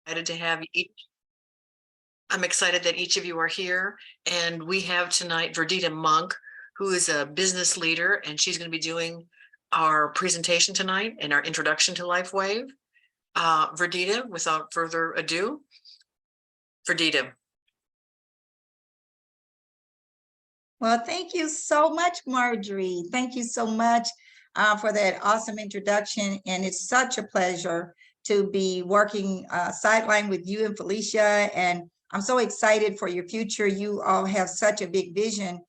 excited to have each. I'm excited that each of you are here, and we have tonight Verdita Monk, who is a business leader, and she's going to be doing our presentation tonight and our introduction to LifeWave. Verdita, without further ado, Verdita. Well, thank you so much, Marjorie. Thank you so much for that awesome introduction. And it's such a pleasure to be working sideline with you and Felicia. And I'm so excited for your future. You all have such a big vision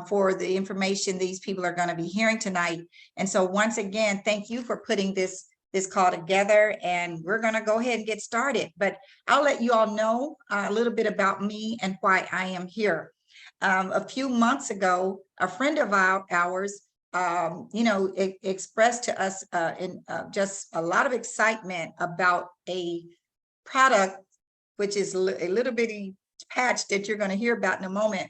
for the information these people are going to be hearing tonight. And so once again, thank you for putting this call together, and we're going to go ahead and get started. But I'll let you all know a little bit about me and why I am here. A few months ago, a friend of ours, expressed to us just a lot of excitement about a product, which is a little bitty patch that you're going to hear about in a moment.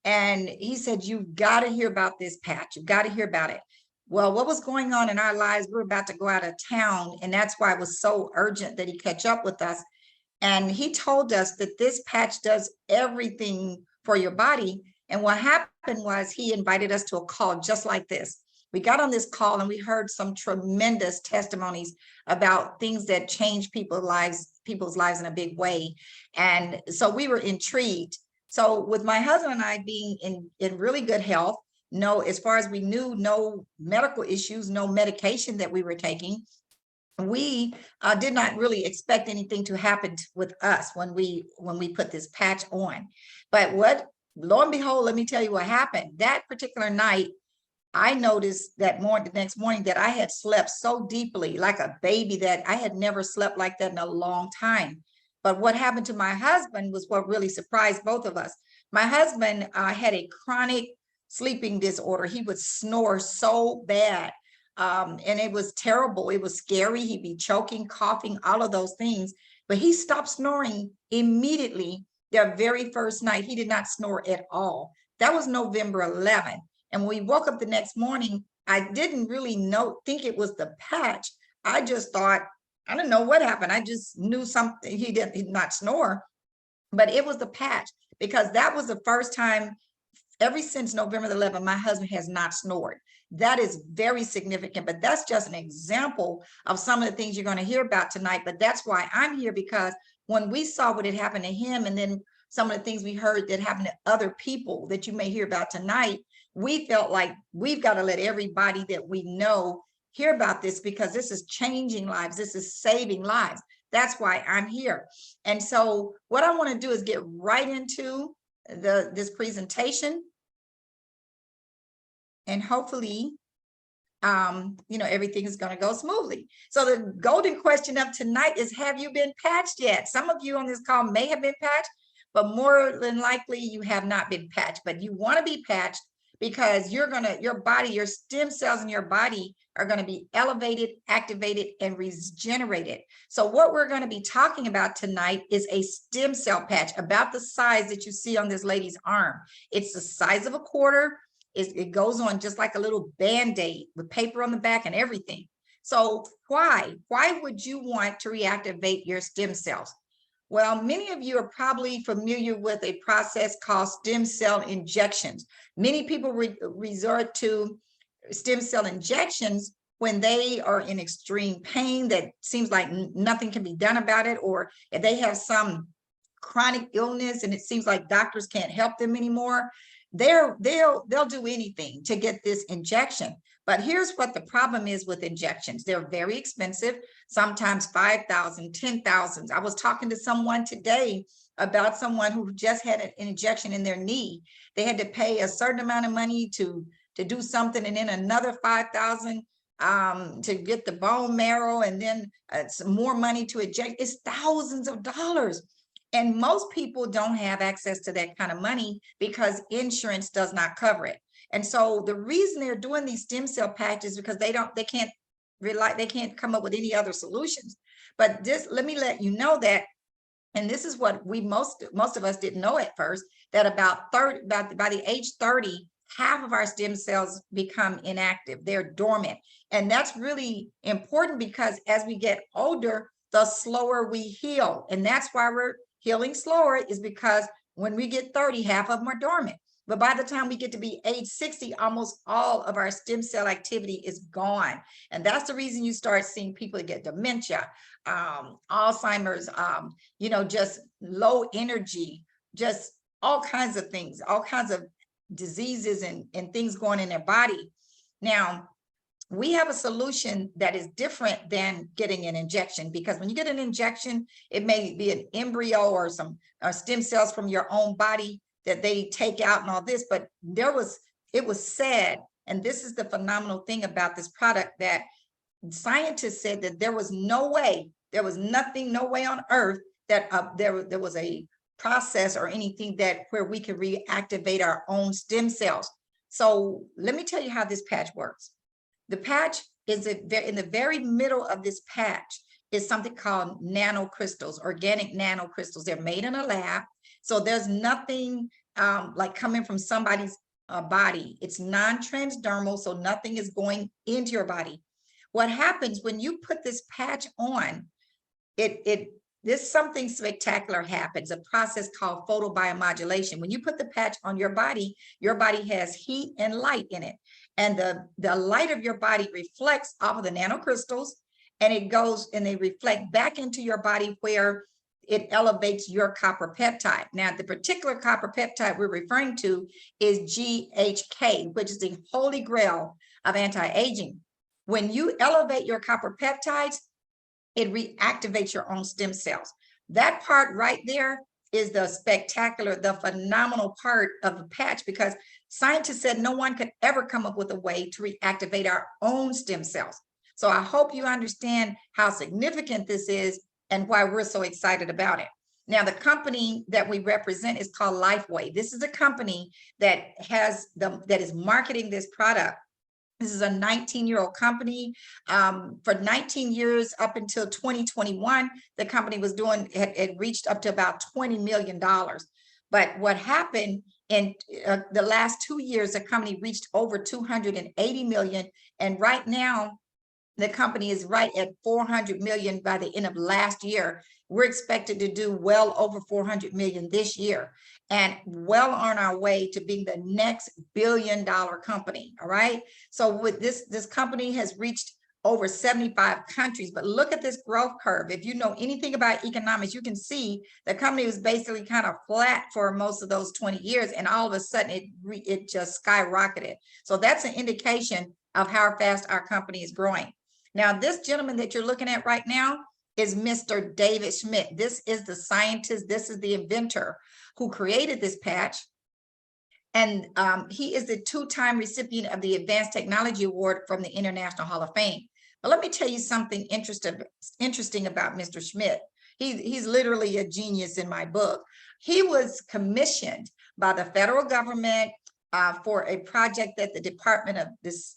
And he said, you've got to hear about this patch. You've got to hear about it. Well, what was going on in our lives, we were about to go out of town, and that's why it was so urgent that he catch up with us. And he told us that this patch does everything for your body. And what happened was he invited us to a call just like this. We got on this call and we heard some tremendous testimonies about things that changed people's lives in a big way. And so we were intrigued. So with my husband and I being in really good health, as far as we knew, no medical issues, no medication that we were taking, we did not really expect anything to happen with us when we put this patch on. But lo and behold, let me tell you what happened. That particular night, I noticed the next morning that I had slept so deeply, like a baby, that I had never slept like that in a long time. But what happened to my husband was what really surprised both of us. My husband had a chronic sleeping disorder. He would snore so bad. And it was terrible. It was scary. He'd be choking, coughing, all of those things. But he stopped snoring immediately. The very first night, he did not snore at all. That was November 11th. And when we woke up the next morning, I didn't really think it was the patch. I just thought, I don't know what happened. I just knew something. He did not snore, but it was the patch, because that was the first time ever since November 11th, my husband has not snored. That is very significant, but that's just an example of some of the things you're going to hear about tonight. But that's why I'm here, because when we saw what had happened to him, and then some of the things we heard that happened to other people that you may hear about tonight, we felt like we've got to let everybody that we know hear about this, because this is changing lives. This is saving lives. That's why I'm here. And so what I want to do is get right into this presentation, and hopefully everything is going to go smoothly. So the golden question of tonight is, have you been patched yet? Some of you on this call may have been patched, but more than likely you have not been patched. But you want to be patched, because your body, your stem cells in your body are going to be elevated, activated, and regenerated. So what we're going to be talking about tonight is a stem cell patch about the size that you see on this lady's arm. It's the size of a quarter. It goes on just like a little Band-Aid with paper on the back and everything. So why would you want to reactivate your stem cells? Well, many of you are probably familiar with a process called stem cell injections. Many people resort to stem cell injections when they are in extreme pain that seems like nothing can be done about it, or if they have some chronic illness and it seems like doctors can't help them anymore. They'll do anything to get this injection. But here's what the problem is with injections. They're very expensive, sometimes $5,000, $10,000. I was talking to someone today about someone who just had an injection in their knee. They had to pay a certain amount of money to do something, and then another $5,000 to get the bone marrow, and then some more money to inject. It's thousands of dollars. And most people don't have access to that kind of money because insurance does not cover it. And so the reason they're doing these stem cell patches is because they can't come up with any other solutions. But let me let you know that, and this is what most of us didn't know at first, that by the age 30, half of our stem cells become inactive. They're dormant. And that's really important, because as we get older, the slower we heal. And that's why we're healing slower, is because when we get 30, half of them are dormant. But by the time we get to be age 60, almost all of our stem cell activity is gone. And that's the reason you start seeing people that get dementia, Alzheimer's, just low energy, just all kinds of things, all kinds of diseases and things going in their body. Now, we have a solution that is different than getting an injection, because when you get an injection, it may be an embryo or some stem cells from your own body that they take out and all this, but it was said, and this is the phenomenal thing about this product, that scientists said that there was no way on earth that there was a process or anything that where we could reactivate our own stem cells. So let me tell you how this patch works. The patch is in the very middle of this patch is something called nanocrystals, organic nanocrystals. They're made in a lab. So there's nothing like coming from somebody's body. It's non-transdermal, so nothing is going into your body. What happens when you put this patch on, this something spectacular happens, a process called photobiomodulation. When you put the patch on your body has heat and light in it. And the light of your body reflects off of the nanocrystals, and it goes and they reflect back into your body where it elevates your copper peptide. Now, the particular copper peptide we're referring to is GHK, which is the holy grail of anti-aging. When you elevate your copper peptides, it reactivates your own stem cells. That part right there is the spectacular, the phenomenal part of the patch, because scientists said no one could ever come up with a way to reactivate our own stem cells. So I hope you understand how significant this is and why we're so excited about it. Now, the company that we represent is called LifeWave. This is a company that is marketing this product. This is a 19-year-old company. For 19 years, up until 2021, the company was it reached up to about $20 million. But what happened in the last 2 years, the company reached over 280 million. And right now, the company is right at 400 million by the end of last year. We're expected to do well over 400 million this year, and well on our way to being the next billion-dollar company. All right. So with this company has reached over 75 countries, but look at this growth curve. If you know anything about economics, you can see the company was basically kind of flat for most of those 20 years, and all of a sudden it just skyrocketed. So that's an indication of how fast our company is growing. Now, this gentleman that you're looking at right now is Mr. David Schmidt. This is the scientist, this is the inventor who created this patch. And he is the two-time recipient of the Advanced Technology Award from the International Hall of Fame. But let me tell you something interesting about Mr. Schmidt. He's literally a genius in my book. He was commissioned by the federal government for a project that the Department of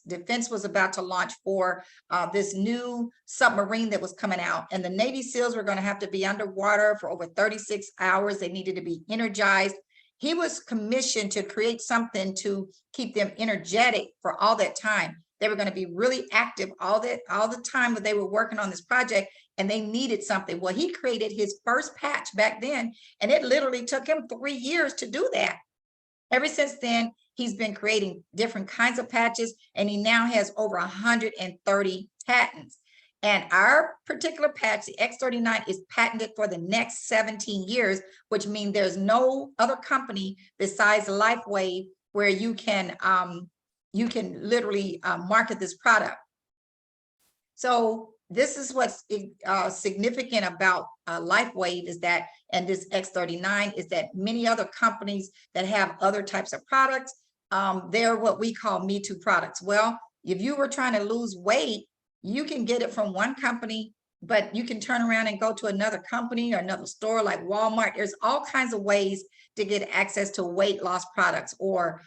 Defense was about to launch for this new submarine that was coming out. And the Navy SEALs were going to have to be underwater for over 36 hours. They needed to be energized. He was commissioned to create something to keep them energetic for all that time. They were going to be really active all the time that they were working on this project, and they needed something. Well, he created his first patch back then, and it literally took him 3 years to do that. Ever since then, he's been creating different kinds of patches, and he now has over 130 patents. And our particular patch, the X39, is patented for the next 17 years, which means there's no other company besides LifeWave where you can literally market this product. So this is what's significant about LifeWave is that, and this X39 is that many other companies that have other types of products, they're what we call Me Too products. Well, if you were trying to lose weight, you can get it from one company, but you can turn around and go to another company or another store like Walmart. There's all kinds of ways to get access to weight loss products, or,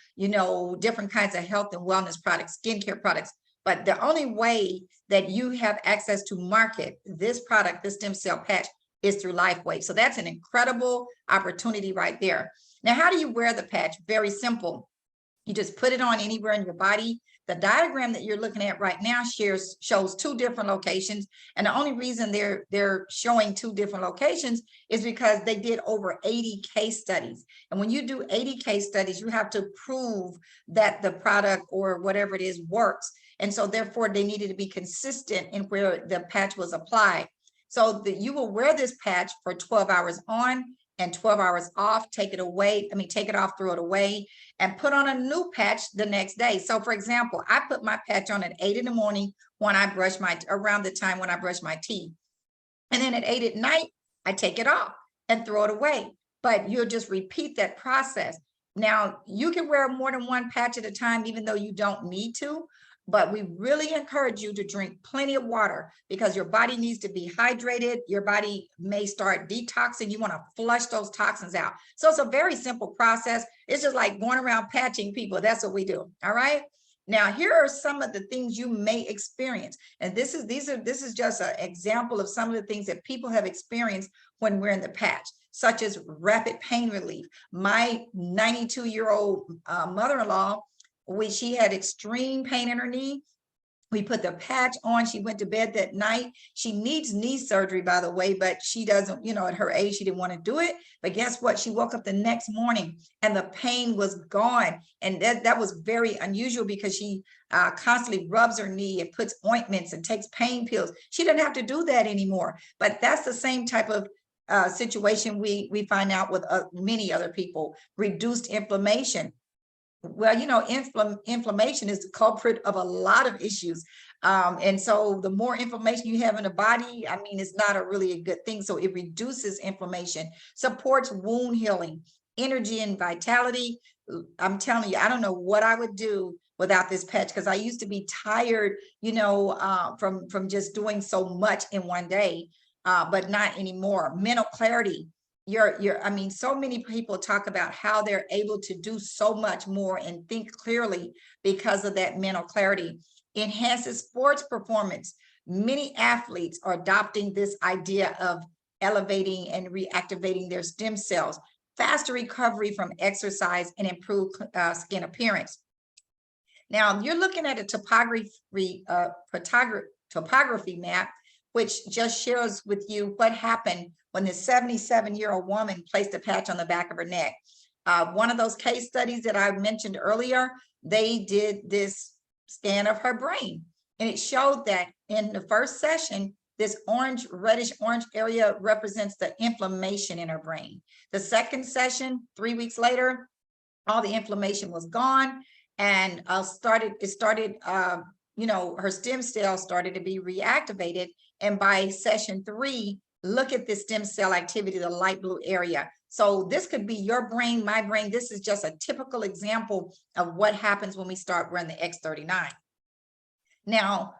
different kinds of health and wellness products, skincare products. But the only way that you have access to market this product, this stem cell patch, is through LifeWave. So that's an incredible opportunity right there. Now, how do you wear the patch? Very simple. You just put it on anywhere in your body. The diagram that you're looking at right now shows two different locations. And the only reason they're showing two different locations is because they did over 80 case studies. And when you do 80 case studies, you have to prove that the product or whatever it is works. And so therefore they needed to be consistent in where the patch was applied. So that you will wear this patch for 12 hours on and 12 hours off, take it away. I mean, take it off, throw it away, and put on a new patch the next day. So for example, I put my patch on at 8 in the morning when I brush around the time when I brush my teeth. And then at 8 at night, I take it off and throw it away. But you'll just repeat that process. Now, you can wear more than one patch at a time, even though you don't need to. But we really encourage you to drink plenty of water because your body needs to be hydrated. Your body may start detoxing. You want to flush those toxins out. So it's a very simple process. It's just like going around patching people. That's what we do. All right. Now, here are some of the things you may experience. And this is just an example of some of the things that people have experienced when wearing the patch, such as rapid pain relief. My 92-year-old mother-in-law, she had extreme pain in her knee. We put the patch on. She went to bed that night. She needs knee surgery, by the way, but she doesn't, at her age, she didn't want to do it. But guess what? She woke up the next morning and the pain was gone. And that was very unusual because she constantly rubs her knee and puts ointments and takes pain pills. She doesn't have to do that anymore. But that's the same type of situation we find out with many other people. Reduced inflammation. Well, inflammation is the culprit of a lot of issues. And so the more inflammation you have in the body, I mean, it's not really a good thing. So it reduces inflammation, supports wound healing, energy and vitality. I'm telling you, I don't know what I would do without this patch because I used to be tired, from just doing so much in one day, but not anymore. Mental clarity. I mean, so many people talk about how they're able to do so much more and think clearly because of that mental clarity. Enhances sports performance. Many athletes are adopting this idea of elevating and reactivating their stem cells, faster recovery from exercise, and improved skin appearance. Now, you're looking at a topography map, which just shares with you what happened when this 77-year-old woman placed a patch on the back of her neck. One of those case studies that I mentioned earlier, they did this scan of her brain. And it showed that in the first session, this reddish orange area represents the inflammation in her brain. The second session, 3 weeks later, all the inflammation was gone. And her stem cells started to be reactivated. And by session 3, look at this stem cell activity, the light blue area. So this could be your brain, my brain. This is just a typical example of what happens when we start wearing the X39. Now,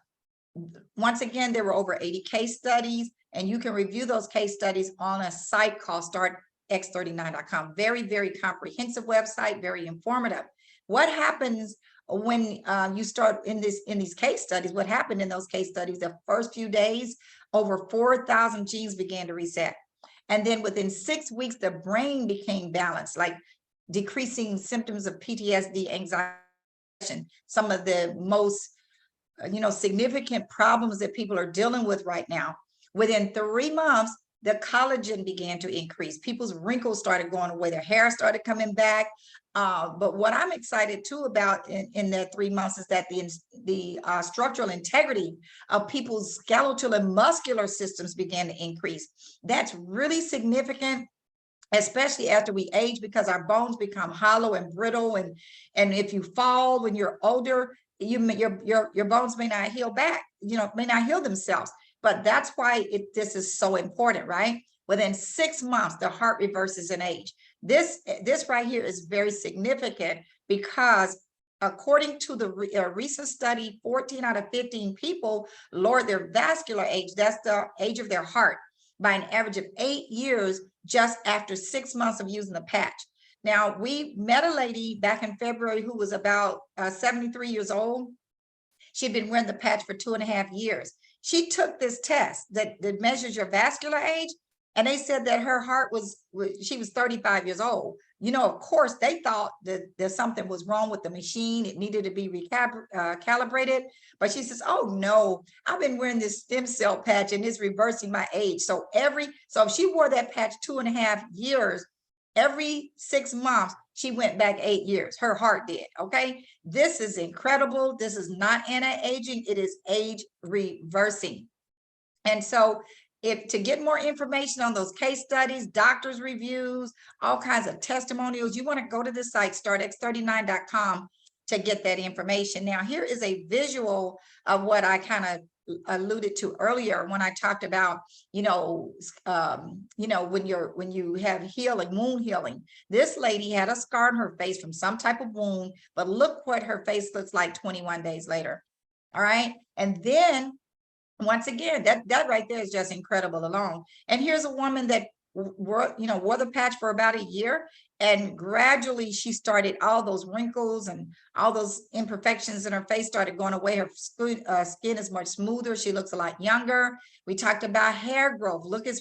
once again, there were over 80 case studies, and you can review those case studies on a site called startx39.com. Very, very comprehensive website, very informative. What happens when you start in these case studies? What happened in those case studies? The first few days, over 4,000 genes began to reset. And then within 6 weeks, the brain became balanced, like decreasing symptoms of PTSD, anxiety, some of the most significant problems that people are dealing with right now. Within 3 months, the collagen began to increase. People's wrinkles started going away. Their hair started coming back. But what I'm excited too about in that 3 months is that the structural integrity of people's skeletal and muscular systems began to increase. That's really significant, especially after we age, because our bones become hollow and brittle. And if you fall when you're older, your bones may not heal back, may not heal themselves. But that's why this is so important, right? Within 6 months, the heart reverses in age. This right here is very significant because according to the recent study, 14 out of 15 people lowered their vascular age, that's the age of their heart, by an average of 8 years just after 6 months of using the patch. Now, we met a lady back in February who was about 73 years old. She'd been wearing the patch for 2.5 years. She took this test that measures your vascular age. And they said that her heart she was 35 years old. You know, of course, they thought that something was wrong with the machine. It needed to be calibrated. But she says, oh no, I've been wearing this stem cell patch and it's reversing my age. So if she wore that patch 2.5 years, every 6 months, she went back 8 years. Her heart did. Okay. This is incredible. This is not anti-aging. It is age reversing. And so to get more information on those case studies, doctors' reviews, all kinds of testimonials, you want to go to the site, startx39.com, to get that information. Now, here is a visual of what I kind of alluded to earlier when I talked about, when you have healing, wound healing. This lady had a scar on her face from some type of wound, but look what her face looks like 21 days later. All right. And then once again, that right there is just incredible alone. And here's a woman that wore the patch for about a year, and gradually she started, all those wrinkles and all those imperfections in her face started going away. Her skin is much smoother. She looks a lot younger. We talked about hair growth. Look at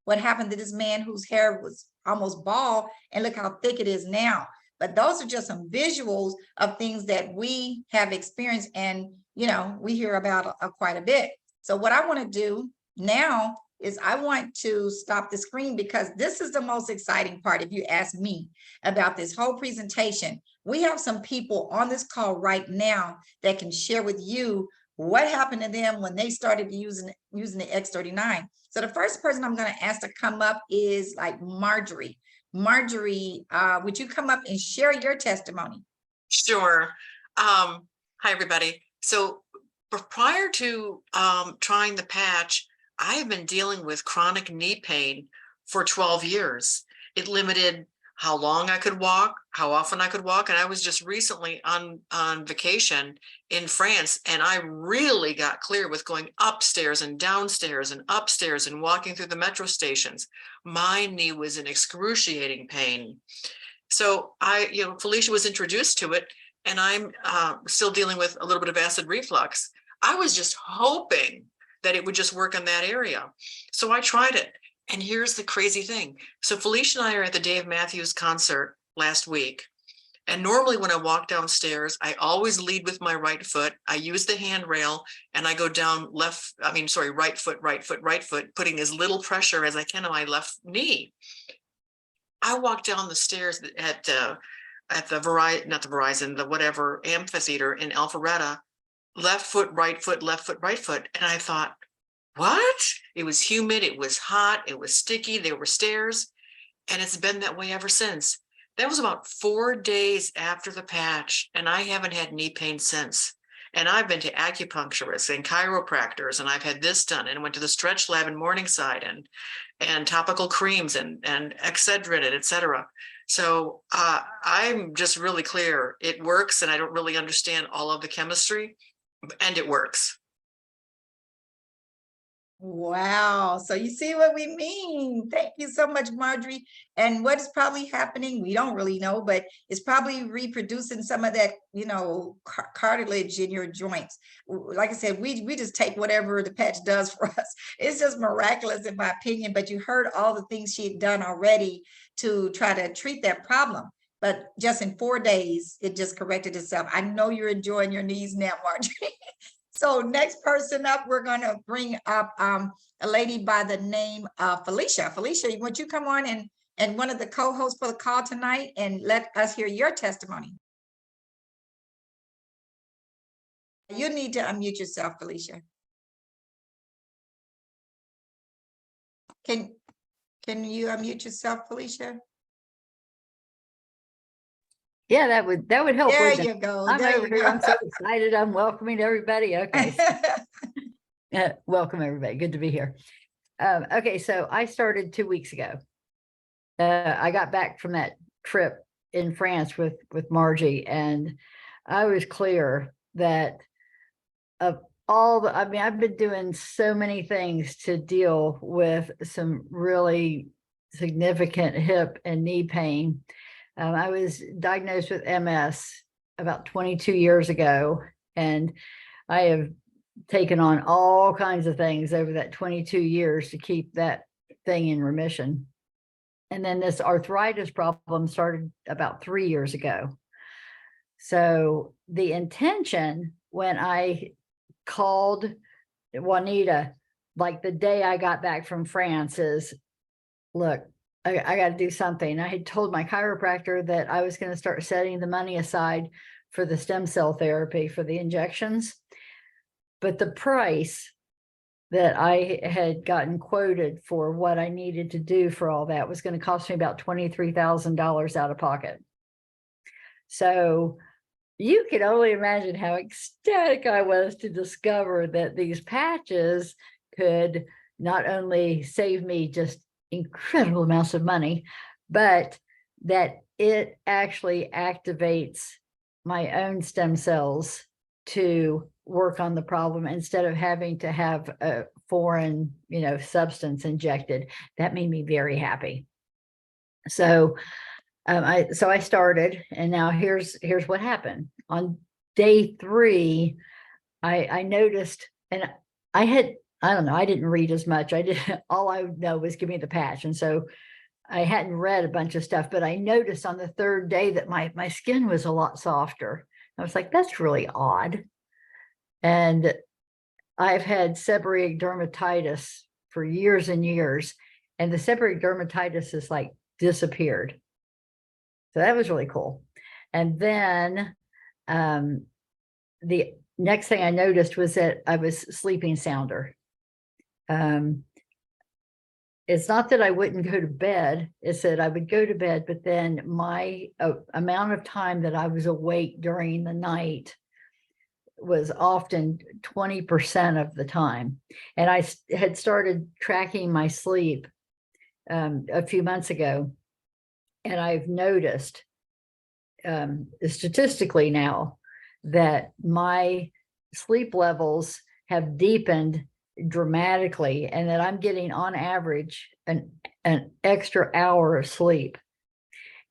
what happened to this man whose hair was almost bald, and look how thick it is now. But those are just some visuals of things that we have experienced, and we hear about quite a bit. So what I want to do now is I want to stop the screen, because this is the most exciting part, if you ask me, about this whole presentation. We have some people on this call right now that can share with you what happened to them when they started using the X39. So the first person I'm going to ask to come up is like Marjorie. Marjorie, would you come up and share your testimony? Sure. Hi, everybody. So prior to trying the patch, I have been dealing with chronic knee pain for 12 years. It limited how long I could walk, how often I could walk. And I was just recently on vacation in France, and I really got clear with going upstairs and downstairs and upstairs and walking through the metro stations. My knee was in excruciating pain. So Felicia was introduced to it, and I'm still dealing with a little bit of acid reflux. I was just hoping that it would just work in that area. So I tried it. And here's the crazy thing. So Felicia and I are at the Dave Matthews concert last week. And normally when I walk downstairs, I always lead with my right foot. I use the handrail and I go down right foot, putting as little pressure as I can on my left knee. I walked down the stairs at the whatever amphitheater in Alpharetta, left foot, right foot, left foot, right foot. And I thought, what? It was humid, it was hot, it was sticky, there were stairs, and it's been that way ever since. That was about 4 days after the patch, and I haven't had knee pain since. And I've been to acupuncturists and chiropractors, and I've had this done, and went to the stretch lab in Morningside, and topical creams and Excedrin, and et cetera. So I'm just really clear. It works, and I don't really understand all of the chemistry, and it works. Wow. So you see what we mean. Thank you so much, Marjorie. And what is probably happening, we don't really know, but it's probably reproducing some of that, cartilage in your joints. Like I said, we just take whatever the patch does for us. It's just miraculous in my opinion, but you heard all the things she had done already to try to treat that problem. But just in 4 days, it just corrected itself. I know you're enjoying your knees now, Marjorie. So next person up, we're going to bring up a lady by the name of Felicia. Felicia, would you come on and one of the co-hosts for the call tonight and let us hear your testimony? You need to unmute yourself, Felicia. Can you unmute yourself, Felicia? Yeah, that would help. There you go. I'm over here. I'm so excited. I'm welcoming everybody. Okay. Welcome everybody. Good to be here. Okay, so I started 2 weeks ago. I got back from that trip in France with Margie, and I was clear that of I've been doing so many things to deal with some really significant hip and knee pain. I was diagnosed with MS about 22 years ago, and I have taken on all kinds of things over that 22 years to keep that thing in remission. And then this arthritis problem started about 3 years ago. So the intention when I called Juanita, like the day I got back from France, is, look, I got to do something. I had told my chiropractor that I was going to start setting the money aside for the stem cell therapy for the injections. But the price that I had gotten quoted for what I needed to do for all that was going to cost me about $23,000 out of pocket. So you can only imagine how ecstatic I was to discover that these patches could not only save me just incredible amounts of money, but that it actually activates my own stem cells to work on the problem instead of having to have a foreign, substance injected. That made me very happy. So I started, and now here's what happened. On day 3, I noticed, and I don't know, I didn't read as much. All I know was give me the patch. And so I hadn't read a bunch of stuff, but I noticed on the 3rd day that my skin was a lot softer. I was like, that's really odd. And I've had seborrheic dermatitis for years and years, and the seborrheic dermatitis is like disappeared. So that was really cool. And then the next thing I noticed was that I was sleeping sounder. It's not that I wouldn't go to bed, it's that I would go to bed, but then my amount of time that I was awake during the night was often 20% of the time. And I had started tracking my sleep a few months ago. And I've noticed statistically now that my sleep levels have deepened dramatically, and that I'm getting on average an extra hour of sleep.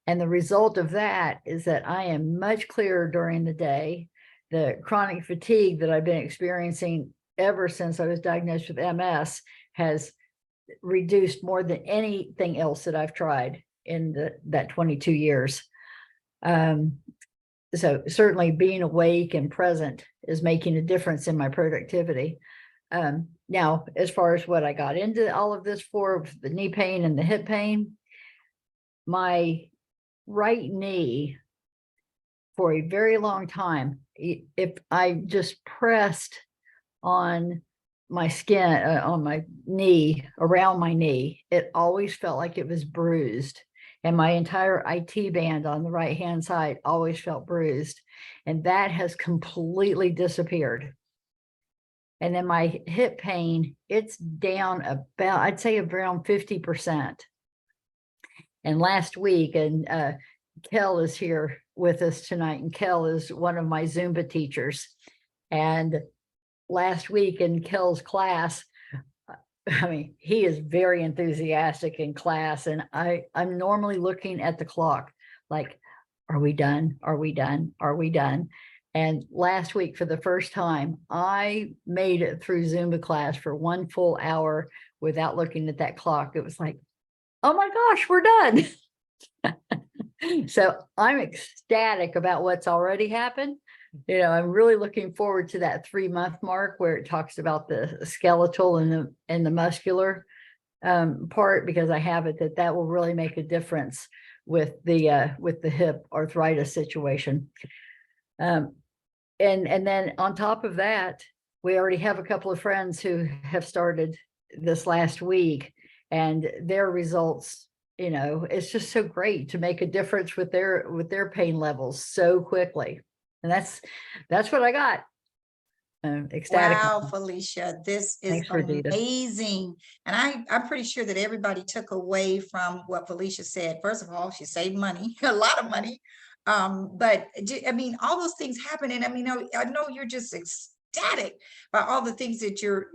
And the result of that is that I am much clearer during the day. The chronic fatigue that I've been experiencing ever since I was diagnosed with MS has reduced more than anything else that I've tried in that 22 years. So certainly being awake and present is making a difference in my productivity. Now, as far as what I got into all of this for, the knee pain and the hip pain, my right knee for a very long time, if I just pressed on my skin, on my knee, around my knee, it always felt like it was bruised. And my entire IT band on the right hand side always felt bruised. And that has completely disappeared. And then my hip pain, it's down about, I'd say around 50%. And last week, and Kel is here with us tonight, and Kel is one of my Zumba teachers. And last week in Kel's class, I mean, he is very enthusiastic in class, and I'm normally looking at the clock, like, are we done? Are we done? Are we done? And last week, for the first time, I made it through Zumba class for 1 full hour without looking at that clock. It was like, oh my gosh, we're done. So I'm ecstatic about what's already happened. I'm really looking forward to that 3-month mark where it talks about the skeletal and the muscular part, because I have it that will really make a difference with the hip arthritis situation. And then on top of that, we already have a couple of friends who have started this last week, and their results, it's just so great to make a difference with their pain levels so quickly. And that's what I got. Ecstatic. Wow, Felicia, this is Thanks, Verdita. amazing. And I'm pretty sure that everybody took away from what Felicia said. First of all, she saved money, a lot of money. But I mean, all those things happen. And I mean, I know you're just ecstatic by all the things that you're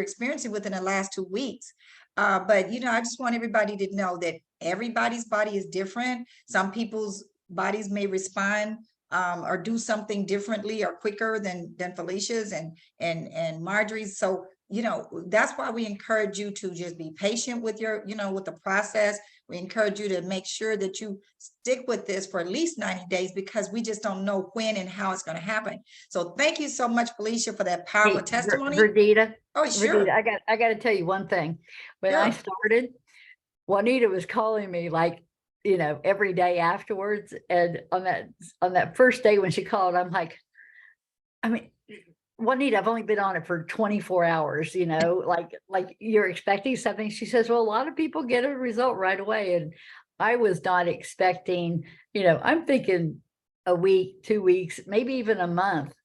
experiencing within the last 2 weeks. But I just want everybody to know that everybody's body is different. Some people's bodies may respond or do something differently or quicker than Felicia's and Marjorie's. So that's why we encourage you to just be patient with your, with the process. We encourage you to make sure that you stick with this for at least 90 days, because we just don't know when and how it's going to happen. So thank you so much, Felicia, for that powerful Hey, testimony. Verdita, Oh, sure. Verdita, I got to tell you one thing. When I Sure. started, Juanita was calling me like, every day afterwards. And on that first day when she called, I'm like, I mean, Juanita, I've only been on it for 24 hours, like you're expecting something. She says, well, a lot of people get a result right away. And I was not expecting, I'm thinking a week, 2 weeks, maybe even a month.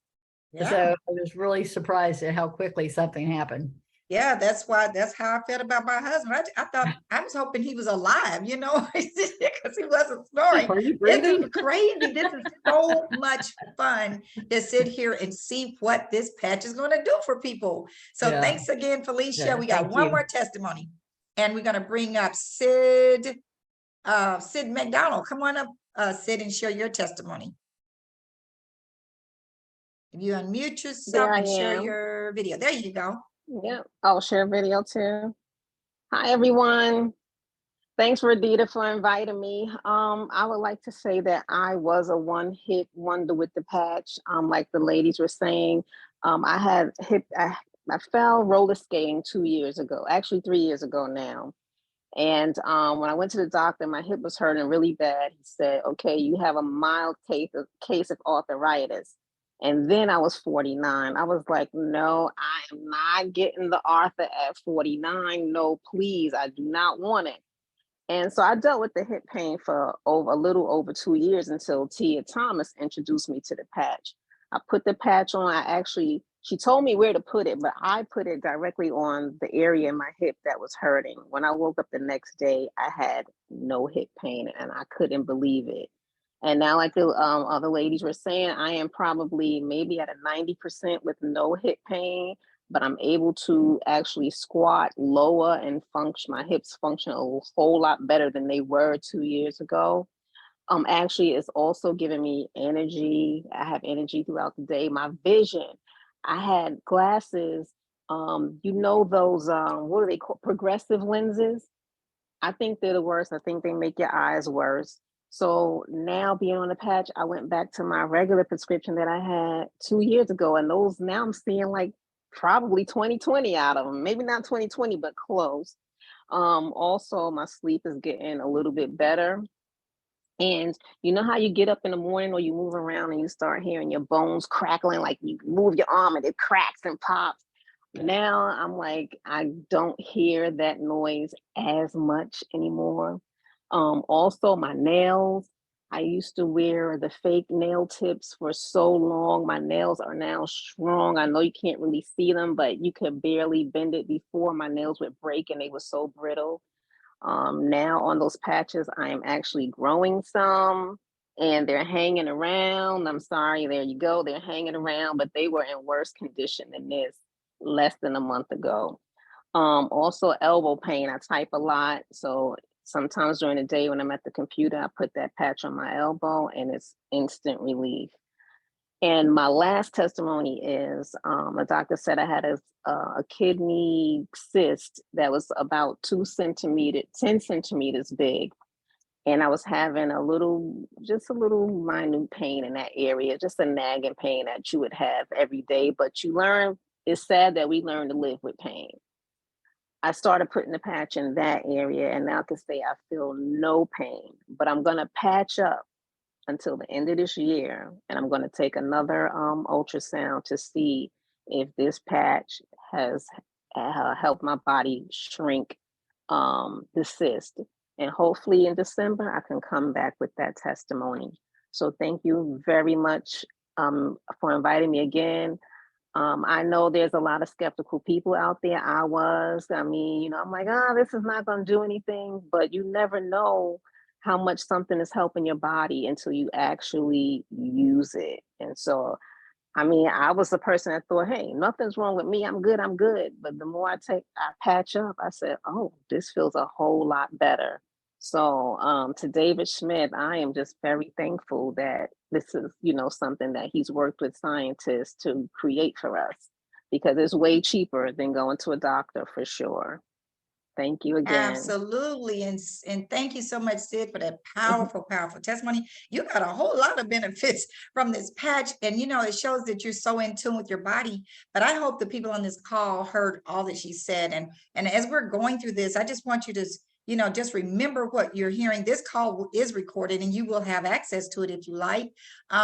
Yeah. So I was really surprised at how quickly something happened. Yeah, that's how I felt about my husband. I thought, I was hoping he was alive, because he wasn't snoring. Are you This breathing? is crazy. This is so much fun to sit here and see what this patch is going to do for people. So Yeah. thanks again, Felicia. Yeah, We got thank one you. more testimony, and we're going to bring up Sid McDonald. Come on up, Sid, and share your testimony. If you unmute yourself and share your video. There you go. Yeah, I'll share video too. Hi, everyone. Thanks, Verdita, for inviting me. I would like to say that I was a one-hit wonder with the patch. Like the ladies were saying, I fell roller skating 2 years ago, actually 3 years ago now. And when I went to the doctor, my hip was hurting really bad. He said, okay, you have a mild case of arthritis. And then I was 49. I was like, no, I am not getting the Arthur at 49. No, please, I do not want it. And so I dealt with the hip pain for a little over 2 years until Tia Thomas introduced me to the patch. I put the patch on. She told me where to put it, but I put it directly on the area in my hip that was hurting. When I woke up the next day, I had no hip pain and I couldn't believe it. And now, like the other ladies were saying, I am probably maybe at a 90% with no hip pain, but I'm able to actually squat lower and function. My hips function a whole lot better than they were 2 years ago. Actually, it's also giving me energy. I have energy throughout the day. My vision, I had glasses, those, what are they called? Progressive lenses. I think they're the worst. I think they make your eyes worse. So now being on the patch, I went back to my regular prescription that I had 2 years ago. And those now I'm seeing like probably 20/20 out of them. Maybe not 20/20, but close. Also, my sleep is getting a little bit better. And you know how you get up in the morning or you move around and you start hearing your bones crackling, like you move your arm and it cracks and pops. Now I'm like, I don't hear that noise as much anymore. Also, my nails. I used to wear the fake nail tips for so long. My nails are now strong. I know you can't really see them, but you could barely bend it before. My nails would break and they were so brittle. Now on those patches, I am actually growing some and they're hanging around. I'm sorry, there you go. They're hanging around, but they were in worse condition than this less than a month ago. Also elbow pain. I type a lot. So sometimes during the day when I'm at the computer, I put that patch on my elbow and it's instant relief. And my last testimony is a doctor said I had a kidney cyst that was about 10 centimeters big. And I was having just a little minute pain in that area, just a nagging pain that you would have every day. But it's sad that we learn to live with pain. I started putting the patch in that area and now I can say I feel no pain, but I'm gonna patch up until the end of this year. And I'm going to take another ultrasound to see if this patch has helped my body shrink the cyst. And hopefully in December, I can come back with that testimony. So thank you very much for inviting me again. I know there's a lot of skeptical people out there. I'm like, this is not going to do anything, but you never know how much something is helping your body until you actually use it. And so, I was the person that thought, hey, nothing's wrong with me. I'm good. But the more I patch up, I said, oh, this feels a whole lot better. So to David Schmidt, I am just very thankful that this is, something that he's worked with scientists to create for us. because it's way cheaper than going to a doctor for sure. Thank you again. Absolutely. And thank you so much, Sid, for that powerful, powerful testimony. You got a whole lot of benefits from this patch. And, you know, it shows that you're so in tune with your body. But I hope the people on this call heard all that she said. And as we're going through this, I just want you to, you know, just remember what you're hearing. This call is recorded and you will have access to it if you like,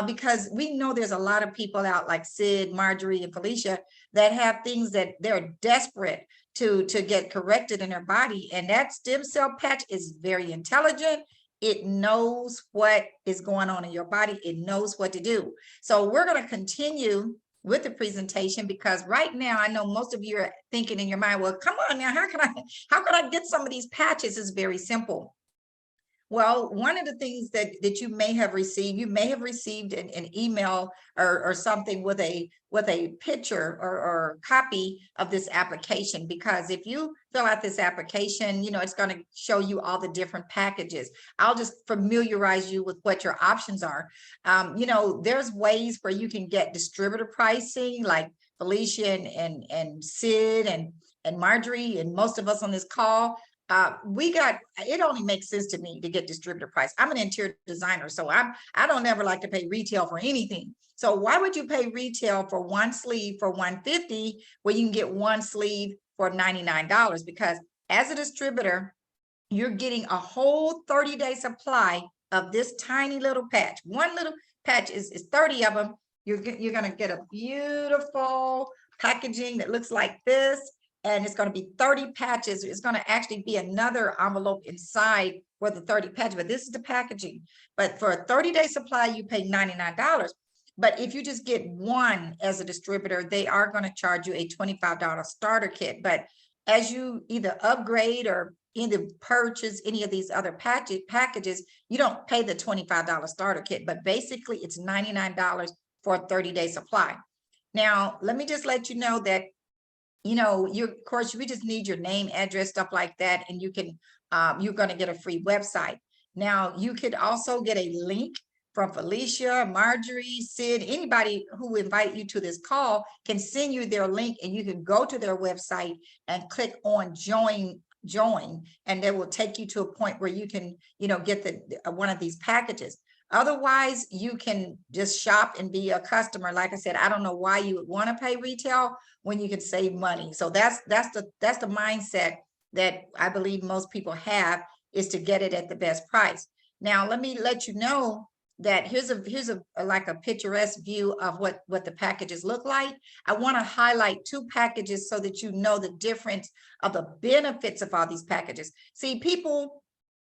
because we know there's a lot of people out like Sid, Marjorie, and Felicia that have things that they're desperate to get corrected in their body. And that stem cell patch is very intelligent. It knows what is going on in your body. It knows what to do. So we're going to continue with the presentation, because right now I know most of you are thinking in your mind, well, come on now, how can I get some of these patches? It's very simple. Well, one of the things that you may have received, an email or something with a picture or copy of this application, because if you fill out this application, you know, it's going to show you all the different packages. I'll just familiarize you with what your options are. You know, there's ways where you can get distributor pricing, like Felicia and Sid and Marjorie and most of us on this call. It only makes sense to me to get distributor price. I'm an interior designer, so I don't ever like to pay retail for anything. So why would you pay retail for one sleeve for $150 when you can get one sleeve for $99? Because as a distributor, you're getting a whole 30-day supply of this tiny little patch. One little patch is 30 of them. You're going to get a beautiful packaging that looks like this. And it's going to be 30 patches. It's going to actually be another envelope inside for the 30 patches, but this is the packaging. But for a 30-day supply, you pay $99. But if you just get one as a distributor, they are going to charge you a $25 starter kit. But as you either upgrade or either purchase any of these other packages, you don't pay the $25 starter kit, but basically it's $99 for a 30-day supply. Now, let me just let you know that, you know, of course, we just need your name, address, stuff like that. And you can, you're going to get a free website. Now, you could also get a link from Felicia, Marjorie, Sid, anybody who invite you to this call can send you their link, and you can go to their website and click on join, and they will take you to a point where you can, you know, get the one of these packages. Otherwise, you can just shop and be a customer. Like I said, I don't know why you would want to pay retail when you can save money. So that's the mindset that I believe most people have, is to get it at the best price. Now, let me let you know that here's a like a picturesque view of what the packages look like. I want to highlight two packages so that you know the difference of the benefits of all these packages. See, people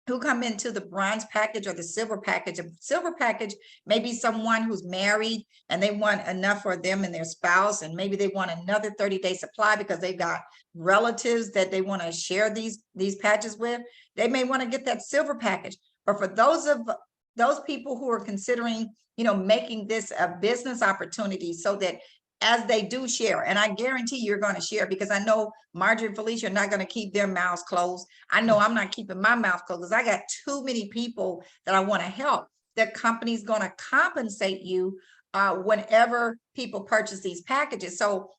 who come into the bronze package or the silver package. A silver package may be someone who's married and they want enough for them and their spouse, and maybe they want another 30-day supply because they've got relatives that they want to share these patches with. They may want to get that silver package. But for those people who are considering, you know, making this a business opportunity so that as they do share, and I guarantee you're going to share, because I know Marjorie and Felicia are not going to keep their mouths closed. I know I'm not keeping my mouth closed because I got too many people that I want to help. The company's going to compensate you whenever people purchase these packages. So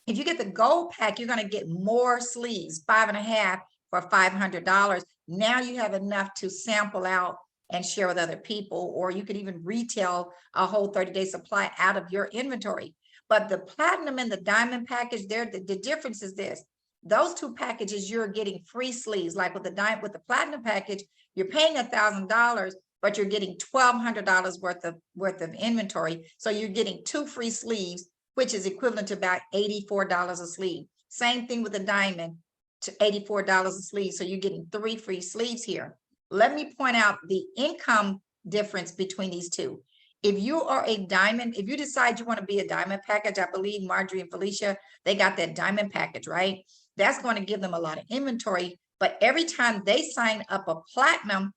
if you get the gold pack, you're going to get more sleeves, 5.5 for $500. Now you have enough to sample out and share with other people, or you could even retail a whole 30-day supply out of your inventory. But the platinum and the diamond package, the difference is this. Those two packages, you're getting free sleeves. Like with the platinum package, you're paying $1,000, but you're getting $1,200 worth of inventory. So you're getting 2 free sleeves, which is equivalent to about $84 a sleeve. Same thing with the diamond, to $84 a sleeve. So you're getting 3 free sleeves here. Let me point out the income difference between these two. If you are a diamond, if you decide you want to be a diamond package, I believe Marjorie and Felicia, they got that diamond package, right? That's going to give them a lot of inventory. But every time they sign up a platinum,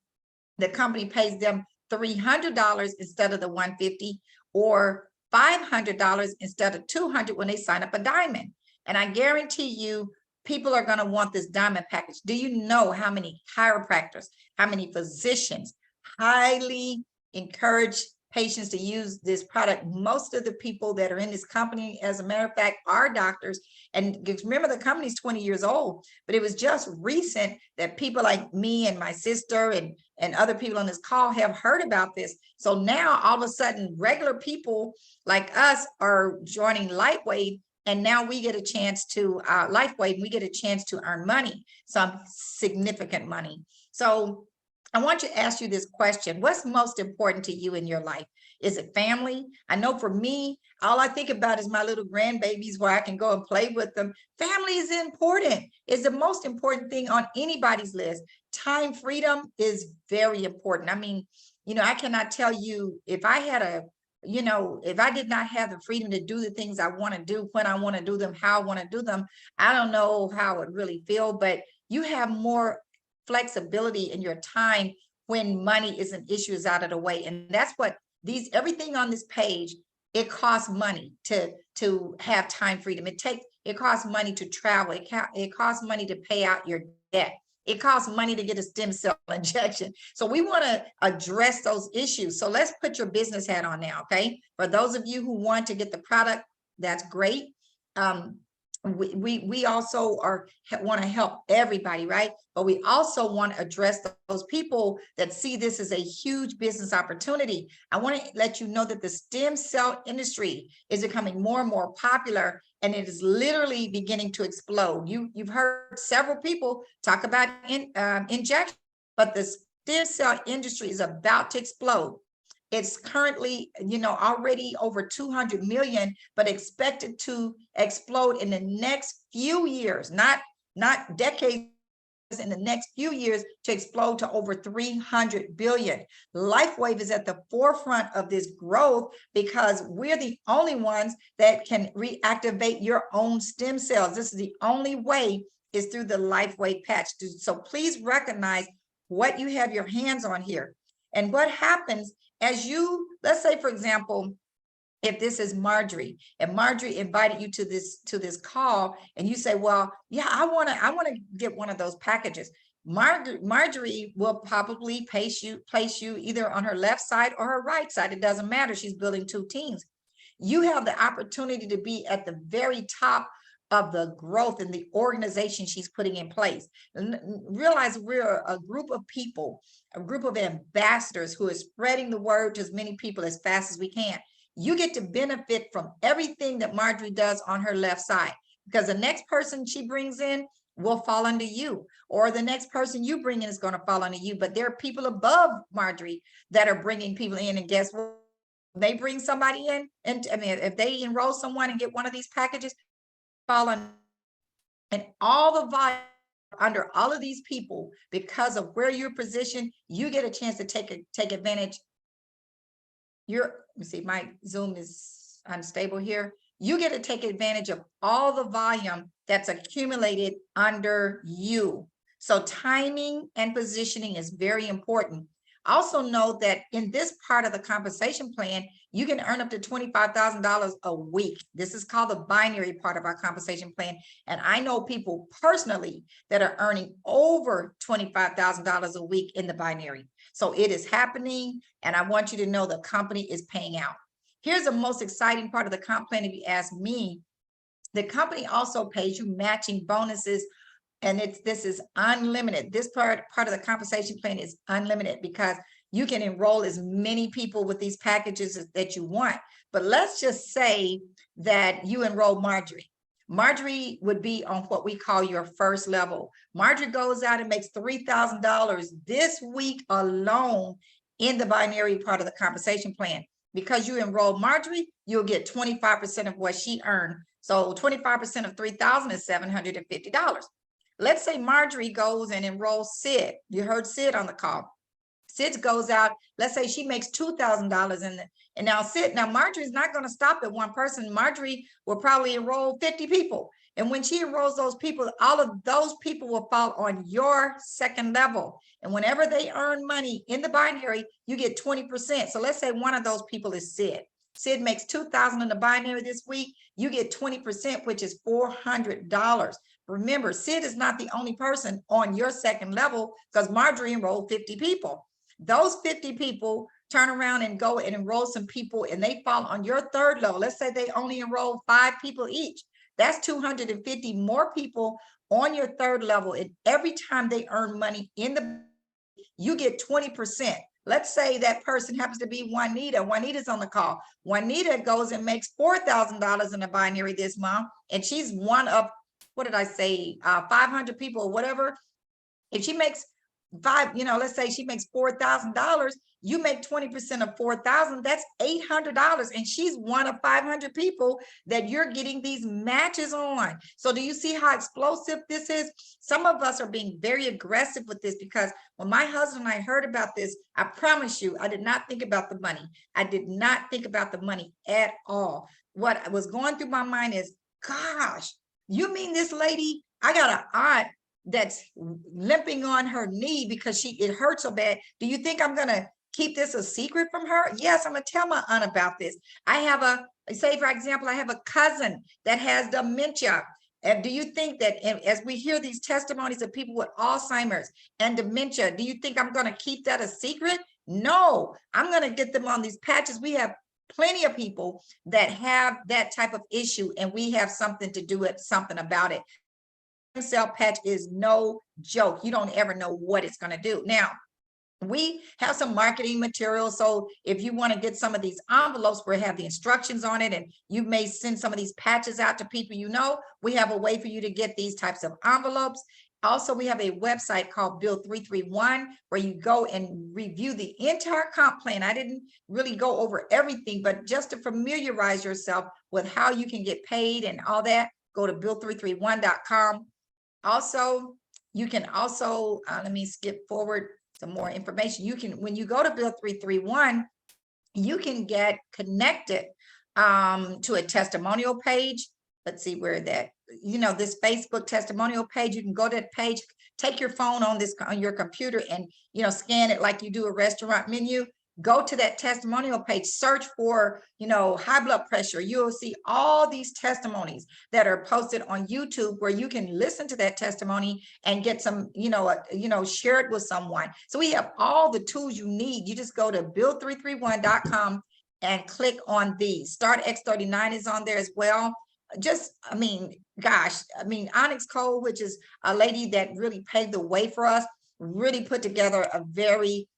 the company pays them $300 instead of the $150, or $500 instead of $200 when they sign up a diamond. And I guarantee you, people are going to want this diamond package. Do you know how many chiropractors, how many physicians highly encourage patients to use this product. Most of the people that are in this company, as a matter of fact, are doctors. And remember, the company's 20 years old, but it was just recent that people like me and my sister and other people on this call have heard about this. So now all of a sudden, regular people like us are joining Lightweight, and now we get a chance to Lifeway, and we get a chance to earn money, some significant money. So I want to ask you this question. What's most important to you in your life? Is it family? I know for me, all I think about is my little grandbabies where I can go and play with them. Family is important. It's the most important thing on anybody's list. Time freedom is very important. I mean, you know, I cannot tell you if I had a, you know, if I did not have the freedom to do the things I want to do, when I want to do them, how I want to do them, I don't know how it would really feel, but you have more flexibility in your time when money is an issue, is out of the way. And that's what everything on this page, it costs money to have time freedom. It costs money to travel. It costs money to pay out your debt. It costs money to get a stem cell injection. So we want to address those issues. So let's put your business hat on now, okay? For those of you who want to get the product, that's great. We also want to help everybody, right? But we also want to address those people that see this as a huge business opportunity. I want to let you know that the stem cell industry is becoming more and more popular, and it is literally beginning to explode. You've heard several people talk about injection, but the stem cell industry is about to explode. It's currently, you know, already over 200 million, but expected to explode in the next few years, not decades, in the next few years, to explode to over 300 billion. LifeWave is at the forefront of this growth because we're the only ones that can reactivate your own stem cells. This is the only way, is through the LifeWave patch. So please recognize what you have your hands on here. And what happens as you, let's say, for example, if this is Marjorie, and Marjorie invited you to this call, and you say, well, yeah, I want to get one of those packages. Marjorie will probably place you either on her left side or her right side. It doesn't matter. She's building two teams. You have the opportunity to be at the very top of the growth in the organization she's putting in place. And realize we're a group of people, a group of ambassadors who are spreading the word to as many people as fast as we can. You get to benefit from everything that Marjorie does on her left side, because the next person she brings in will fall under you, or the next person you bring in is going to fall under you. But there are people above Marjorie that are bringing people in, and guess what? They bring somebody in, and I mean, if they enroll someone and get one of these packages, fall on, and all the volume under all of these people, because of where you're positioned, you get a chance to take advantage. Let me see, my Zoom is unstable here. You get to take advantage of all the volume that's accumulated under you. So timing and positioning is very important. Also note that in this part of the compensation plan, you can earn up to $25,000 a week. This is called the binary part of our compensation plan. And I know people personally that are earning over $25,000 a week in the binary. So it is happening, and I want you to know the company is paying out. Here's the most exciting part of the comp plan, if you ask me. The company also pays you matching bonuses, and this is unlimited. This part of the compensation plan is unlimited because you can enroll as many people with these packages that you want. But let's just say that you enroll Marjorie. Marjorie would be on what we call your first level. Marjorie goes out and makes $3,000 this week alone in the binary part of the compensation plan. Because you enroll Marjorie, you'll get 25% of what she earned. So 25% of $3,000 is $750. Let's say Marjorie goes and enrolls Sid. You heard Sid on the call. Sid goes out, let's say she makes $2,000 and now Marjorie's not going to stop at one person. Marjorie will probably enroll 50 people. And when she enrolls those people, all of those people will fall on your second level. And whenever they earn money in the binary, you get 20%. So let's say one of those people is Sid. Sid makes $2,000 in the binary this week. You get 20%, which is $400. Remember, Sid is not the only person on your second level because Marjorie enrolled 50 people. Those 50 people turn around and go and enroll some people and they fall on your third level, let's say they only enroll 5 people each, that's 250 more people on your third level. And every time they earn money in the, you get 20%. Let's say that person happens to be Juanita. Juanita's on the call. Juanita goes and makes $4,000 in the binary this month. And she's one of, what did I say, 500 people or whatever. If she makes let's say she makes $4,000, you make 20% of 4,000, that's $800. And she's one of 500 people that you're getting these matches on. So do you see how explosive this is? Some of us are being very aggressive with this because when my husband and I heard about this, I promise you, I did not think about the money. I did not think about the money at all. What was going through my mind is, gosh, you mean this lady, I got an aunt that's limping on her knee because it hurts so bad. Do you think I'm gonna keep this a secret from her? Yes, I'm gonna tell my aunt about this. I have say for example, I have a cousin that has dementia. And do you think that as we hear these testimonies of people with Alzheimer's and dementia, do you think I'm gonna keep that a secret? No, I'm gonna get them on these patches. We have plenty of people that have that type of issue and we have something to do with something about it. Cell patch is no joke. You don't ever know what it's going to do. Now, we have some marketing material. So if you want to get some of these envelopes where have the instructions on it, and you may send some of these patches out to people, we have a way for you to get these types of envelopes. Also, we have a website called Bill 331 where you go and review the entire comp plan. I didn't really go over everything, but just to familiarize yourself with how you can get paid and all that, go to bill331.com. Also, you can also, let me skip forward some more information. You can, when you go to Bill 331, you can get connected to a testimonial page. Let's see where that, this Facebook testimonial page, you can go to that page, take your phone on your computer and, scan it like you do a restaurant menu. Go to that testimonial page, search for, high blood pressure. You'll see all these testimonies that are posted on YouTube where you can listen to that testimony and get some, share it with someone. So we have all the tools you need. You just go to bill331.com and click on these. Start X39 is on there as well. Onyx Code, which is a lady that really paved the way for us, really put together a very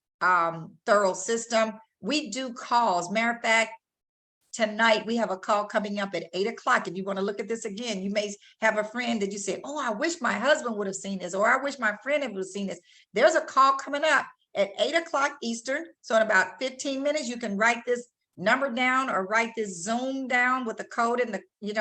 thorough system. We do calls. Matter of fact, tonight we have a call coming up at 8 o'clock. If you want to look at this again, you may have a friend that you say, oh, I wish my husband would have seen this, or I wish my friend would have seen this. There's a call coming up at 8 o'clock Eastern. So in about 15 minutes, you can write this number down or write this Zoom down with the code and you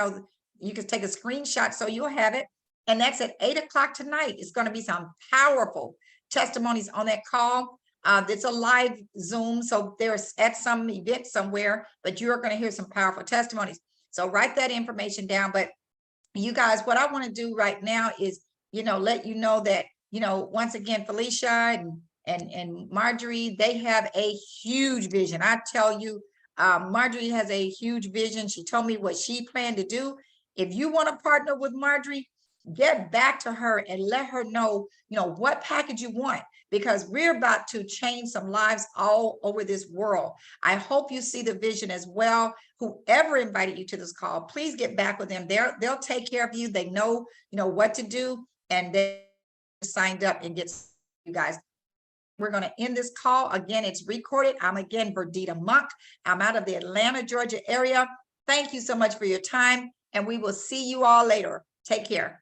can take a screenshot so you'll have it. And that's at 8 o'clock tonight. It's going to be some powerful testimonies on that call. It's a live Zoom, so there's at some event somewhere, but you're going to hear some powerful testimonies. So write that information down. But you guys, what I want to do right now is, let you know that, once again, Felicia and Marjorie, they have a huge vision. I tell you, Marjorie has a huge vision. She told me what she planned to do. If you want to partner with Marjorie, get back to her and let her know, what package you want, because we're about to change some lives all over this world. I hope you see the vision as well. Whoever invited you to this call, please get back with them. They'll take care of you. They know, what to do, and they signed up and get you guys. We're going to end this call. Again, it's recorded. I'm again Verdita Monk. I'm out of the Atlanta, Georgia area. Thank you so much for your time, and we will see you all later. Take care.